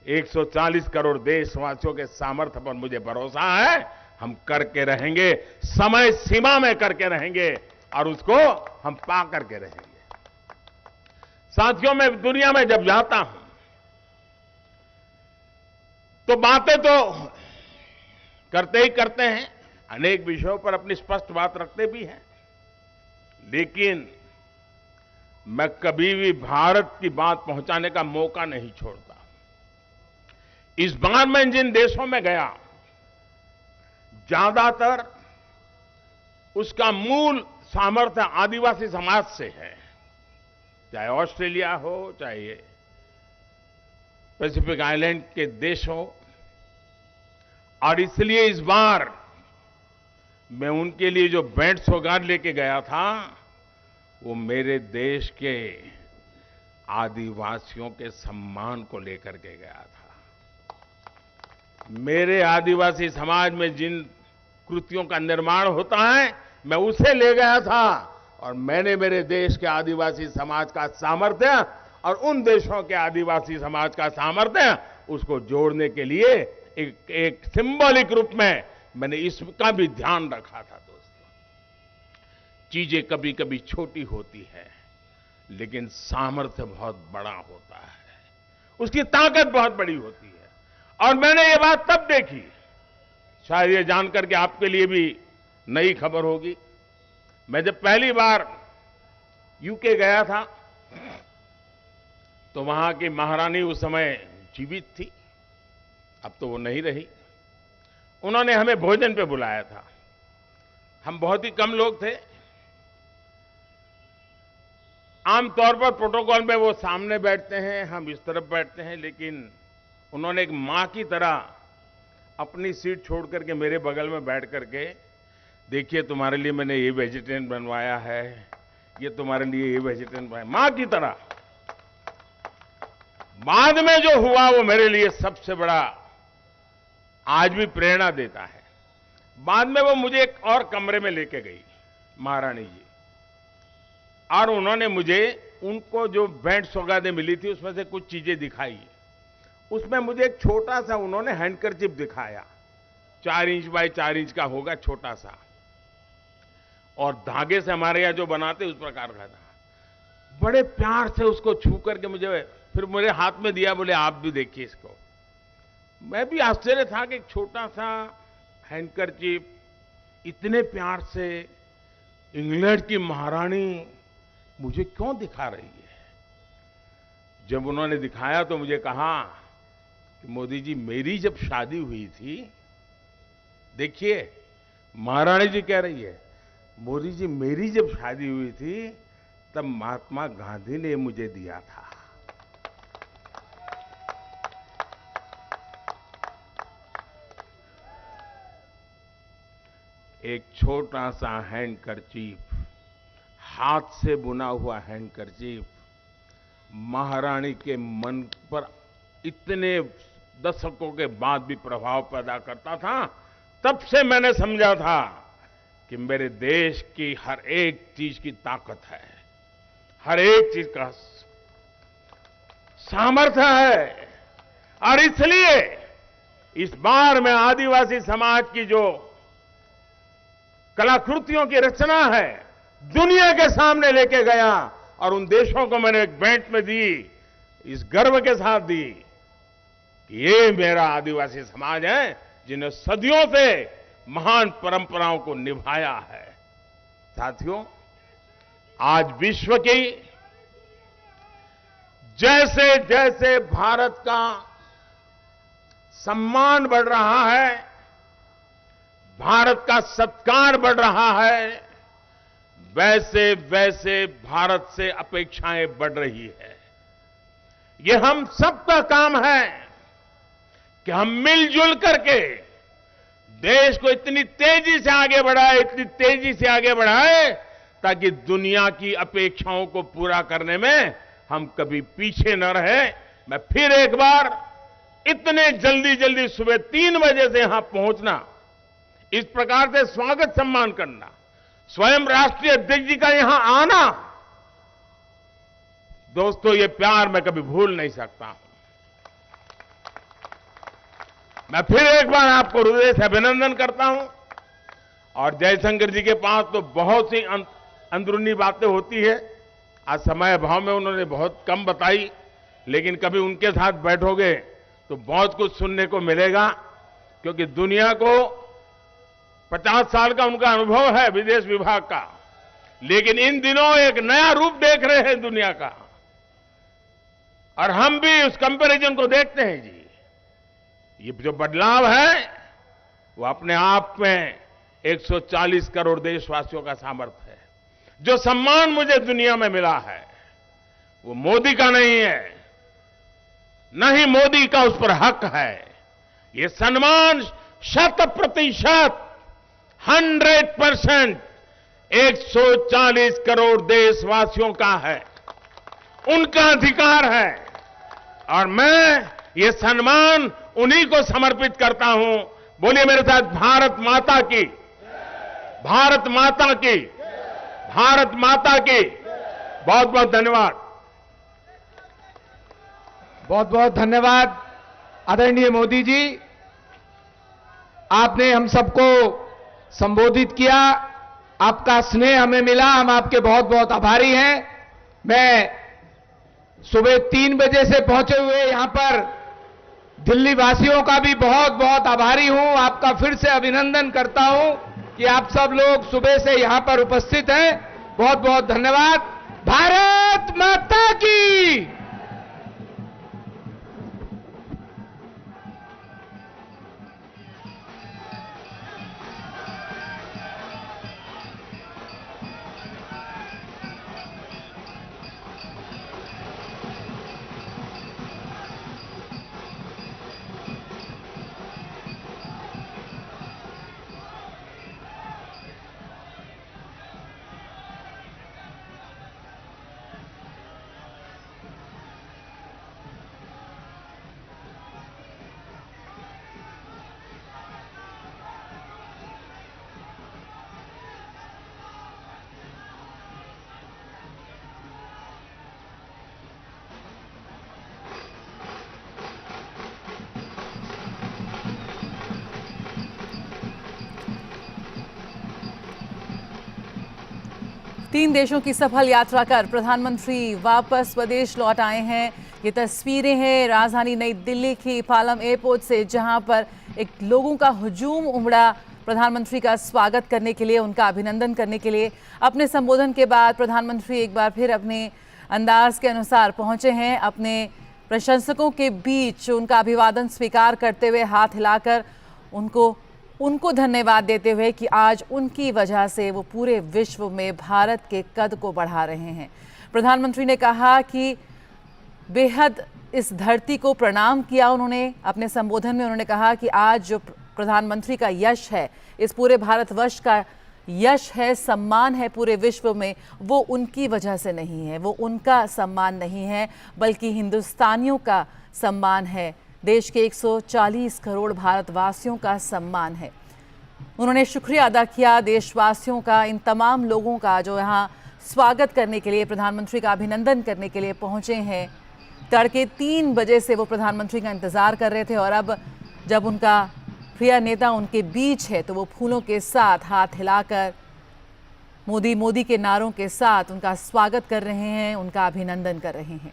[SPEAKER 8] 140 करोड़ देशवासियों के सामर्थ्य पर मुझे भरोसा है, हम करके रहेंगे, समय सीमा में करके रहेंगे और उसको हम पा करके रहेंगे। साथियों, मैं दुनिया में जब जाता हूं तो बातें तो करते ही करते हैं, अनेक विषयों पर अपनी स्पष्ट बात रखते भी हैं। लेकिन मैं कभी भी भारत की बात पहुंचाने का मौका नहीं छोड़ता। इस बार मैं जिन देशों में गया, ज्यादातर उसका मूल सामर्थ्य आदिवासी समाज से है। चाहे ऑस्ट्रेलिया हो, चाहे पैसिफिक आइलैंड के देश हो। और इसलिए इस बार मैं उनके लिए जो भेंट सौगात लेके गया था, वो मेरे देश के आदिवासियों के सम्मान को लेकर के गया था। मेरे आदिवासी समाज में जिन कृतियों का निर्माण होता है, मैं उसे ले गया था। और मैंने मेरे देश के आदिवासी समाज का सामर्थ्य और उन देशों के आदिवासी समाज का सामर्थ्य, उसको जोड़ने के लिए एक सिंबॉलिक रूप में मैंने इसका भी ध्यान रखा था दोस्तों। चीजें कभी कभी छोटी होती है, लेकिन सामर्थ्य बहुत बड़ा होता है, उसकी ताकत बहुत बड़ी होती है। और मैंने ये बात तब देखी, शायद ये जानकर के आपके लिए भी नई खबर होगी। मैं जब पहली बार यूके गया था, तो वहां की महारानी उस समय जीवित थी, अब तो वो नहीं रही। उन्होंने हमें भोजन पे बुलाया था। हम बहुत ही कम लोग थे। आमतौर पर प्रोटोकॉल में वो सामने बैठते हैं, हम इस तरफ बैठते हैं, लेकिन उन्होंने एक मां की तरह अपनी सीट छोड़ करके मेरे बगल में बैठ करके, देखिए तुम्हारे लिए मैंने ये वेजिटेरियन बनवाया है, ये तुम्हारे लिए ये वेजिटेरियन बनवाया, मां की तरह। बाद में जो हुआ वो मेरे लिए सबसे बड़ा आज भी प्रेरणा देता है। बाद में वो मुझे एक और कमरे में लेके गई महारानी जी, और उन्होंने मुझे उनको जो भेंट सौगातें मिली थी उसमें से कुछ चीजें दिखाई। उसमें मुझे एक छोटा सा उन्होंने हैंडकरचिप दिखाया, 4 इंच बाय 4 इंच का होगा, छोटा सा, और धागे से हमारे यहाँ जो बनाते उस प्रकार का था। बड़े प्यार से उसको छू करके मुझे फिर मेरे हाथ में दिया, बोले आप भी देखिए इसको। मैं भी आश्चर्य था कि एक छोटा सा हैंडकरचिप इतने प्यार से इंग्लैंड की महारानी मुझे क्यों दिखा रही है। जब उन्होंने दिखाया तो मुझे कहा कि मोदी जी, मेरी जब शादी हुई थी, देखिए महारानी जी कह रही है, मोदी जी मेरी जब शादी हुई थी तब महात्मा गांधी ने मुझे दिया था। एक छोटा सा हैंडकरचीफ, हाथ से बुना हुआ हैंडकरचीफ, महारानी के मन पर इतने दशकों के बाद भी प्रभाव पैदा करता था। तब से मैंने समझा था कि मेरे देश की हर एक चीज की ताकत है, हर एक चीज का सामर्थ्य है। और इसलिए इस बार मैं आदिवासी समाज की जो कलाकृतियों की रचना है दुनिया के सामने लेके गया, और उन देशों को मैंने एक भेंट में दी, इस गर्व के साथ दी कि ये मेरा आदिवासी समाज है जिन्हें सदियों से महान परंपराओं को निभाया है। साथियों, आज विश्व की जैसे जैसे भारत का सम्मान बढ़ रहा है, भारत का सत्कार बढ़ रहा है, वैसे वैसे भारत से अपेक्षाएं बढ़ रही है। ये हम सबका काम है कि हम मिलजुल करके देश को इतनी तेजी से आगे बढ़ाए, इतनी तेजी से आगे बढ़ाए, ताकि दुनिया की अपेक्षाओं को पूरा करने में हम कभी पीछे न रहे। मैं फिर एक बार इतने जल्दी जल्दी सुबह 3 बजे से यहां पहुंचना, इस प्रकार से स्वागत सम्मान करना, स्वयं राष्ट्रीय अध्यक्ष जी का यहां आना, दोस्तों ये प्यार मैं कभी भूल नहीं सकता हूं। मैं फिर एक बार आपको हृदय से अभिनंदन करता हूं। और जयशंकर जी के पास तो बहुत सी अंदरूनी बातें होती है, आज समय अभाव में उन्होंने बहुत कम बताई, लेकिन कभी उनके साथ बैठोगे तो बहुत कुछ सुनने को मिलेगा, क्योंकि दुनिया को 50 साल का उनका अनुभव है विदेश विभाग का, लेकिन इन दिनों एक नया रूप देख रहे हैं दुनिया का, और हम भी उस कंपैरिजन को देखते हैं जी। ये जो बदलाव है वो अपने आप में 140 करोड़ देशवासियों का सामर्थ्य है। जो सम्मान मुझे दुनिया में मिला है वो मोदी का नहीं है, न ही मोदी का उस पर हक है। ये सम्मान 100%, 100% 140 करोड़ देशवासियों का है, उनका अधिकार है, और मैं ये सम्मान उन्हीं को समर्पित करता हूं। बोलिए मेरे साथ, भारत माता की, भारत माता की, भारत माता की। बहुत बहुत धन्यवाद।
[SPEAKER 6] बहुत बहुत धन्यवाद आदरणीय मोदी जी, आपने हम सबको संबोधित किया, आपका स्नेह हमें मिला, हम आपके बहुत बहुत आभारी हैं। मैं सुबह 3 बजे से पहुंचे हुए यहां पर दिल्ली वासियों का भी बहुत बहुत आभारी हूं। आपका फिर से अभिनंदन करता हूं कि आप सब लोग सुबह से यहां पर उपस्थित हैं। बहुत बहुत धन्यवाद। भारत माता की।
[SPEAKER 3] 3 देशों की सफल यात्रा कर प्रधानमंत्री वापस स्वदेश लौट आए हैं। ये तस्वीरें हैं राजधानी नई दिल्ली की पालम एयरपोर्ट से, जहां पर एक लोगों का हुजूम उमड़ा प्रधानमंत्री का स्वागत करने के लिए, उनका अभिनंदन करने के लिए। अपने संबोधन के बाद प्रधानमंत्री एक बार फिर अपने अंदाज के अनुसार पहुंचे हैं। अपने प्रशंसकों के बीच उनका अभिवादन स्वीकार करते हुए हाथ हिलाकर उनको धन्यवाद देते हुए कि आज उनकी वजह से वो पूरे विश्व में भारत के कद को बढ़ा रहे हैं। प्रधानमंत्री ने कहा कि बेहद इस धरती को प्रणाम किया। उन्होंने अपने संबोधन में उन्होंने कहा कि आज जो प्रधानमंत्री का यश है, इस पूरे भारतवर्ष का यश है, सम्मान है पूरे विश्व में, वो उनकी वजह से नहीं है, वो उनका सम्मान नहीं है, बल्कि हिंदुस्तानियों का सम्मान है, देश के 140 करोड़ भारतवासियों का सम्मान है। उन्होंने शुक्रिया अदा किया देशवासियों का, इन तमाम लोगों का जो यहाँ स्वागत करने के लिए, प्रधानमंत्री का अभिनंदन करने के लिए पहुँचे हैं। तड़के 3 बजे से वो प्रधानमंत्री का इंतज़ार कर रहे थे और अब जब उनका प्रिय नेता उनके बीच है तो वो फूलों के साथ हाथ हिलाकर मोदी के नारों के साथ उनका स्वागत कर रहे हैं, उनका अभिनंदन कर रहे हैं।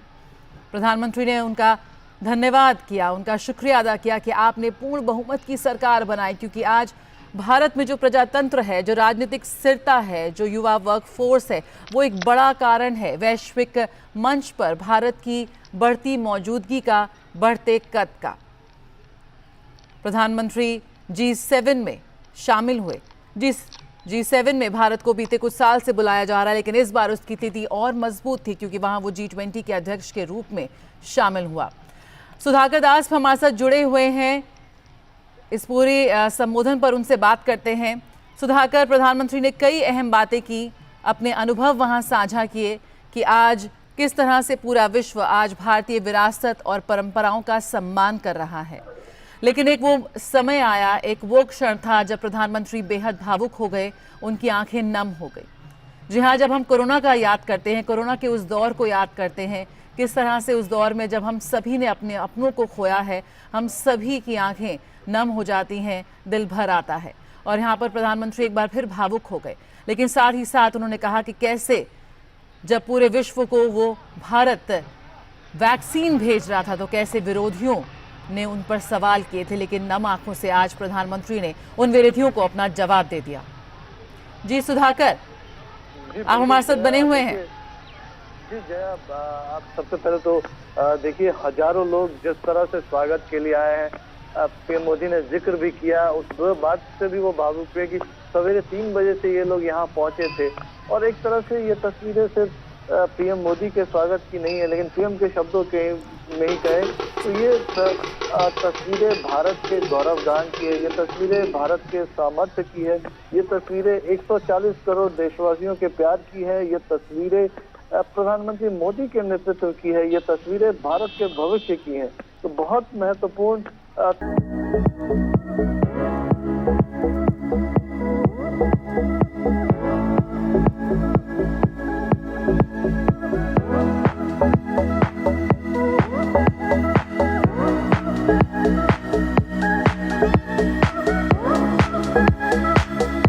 [SPEAKER 3] प्रधानमंत्री ने उनका धन्यवाद किया, उनका शुक्रिया अदा किया कि आपने पूर्ण बहुमत की सरकार बनाई, क्योंकि आज भारत में जो प्रजातंत्र है, जो राजनीतिक स्थिरता है, जो युवा वर्कफोर्स है, वो एक बड़ा कारण है वैश्विक मंच पर भारत की बढ़ती मौजूदगी का, बढ़ते कद का। प्रधानमंत्री G7 में शामिल हुए। G7 में भारत को बीते कुछ साल से बुलाया जा रहा है, लेकिन इस बार उसकी स्थिति और मजबूत थी क्योंकि वहां वो G20 के अध्यक्ष के रूप में शामिल हुआ। सुधाकर दास हमारे साथ जुड़े हुए हैं, इस पूरे संबोधन पर उनसे बात करते हैं। सुधाकर, प्रधानमंत्री ने कई अहम बातें की, अपने अनुभव वहां साझा किए कि आज किस तरह से पूरा विश्व आज भारतीय विरासत और परंपराओं का सम्मान कर रहा है। लेकिन एक वो समय आया, एक वो क्षण था जब प्रधानमंत्री बेहद भावुक हो गए, उनकी आंखें नम हो गई। जी हाँ, जब हम कोरोना का याद करते हैं, कोरोना के उस दौर को याद करते हैं, किस तरह से उस दौर में जब हम सभी ने अपने अपनों को खोया है, हम सभी की आंखें नम हो जाती हैं, दिल भर आता है। और यहाँ पर प्रधानमंत्री एक बार फिर भावुक हो गए, लेकिन साथ ही साथ उन्होंने कहा कि कैसे जब पूरे विश्व को वो भारत वैक्सीन भेज रहा था तो कैसे विरोधियों ने उन पर सवाल किए थे, लेकिन नम आंखों से आज प्रधानमंत्री ने उन विरोधियों को अपना जवाब दे दिया। जी सुधाकर, आप हमारे साथ बने हुए हैं।
[SPEAKER 2] जी जया, आप सबसे पहले तो देखिए हजारों लोग जिस तरह से स्वागत के लिए आए हैं, पीएम मोदी ने जिक्र भी किया, उस बात से भी वो भावुक हुए कि सवेरे 3 बजे से ये लोग यहाँ पहुंचे थे। और एक तरह से ये तस्वीरें सिर्फ पीएम मोदी के स्वागत की नहीं है, लेकिन पीएम के शब्दों के में ही कहे तो ये तस्वीरें भारत के गौरवगान की है, ये तस्वीरें भारत के सामर्थ्य की है, ये तस्वीरें 140 करोड़ देशवासियों के प्यार की है, ये तस्वीरें प्रधानमंत्री मोदी के नेतृत्व की है, ये तस्वीरें भारत के भविष्य की है। तो बहुत महत्वपूर्ण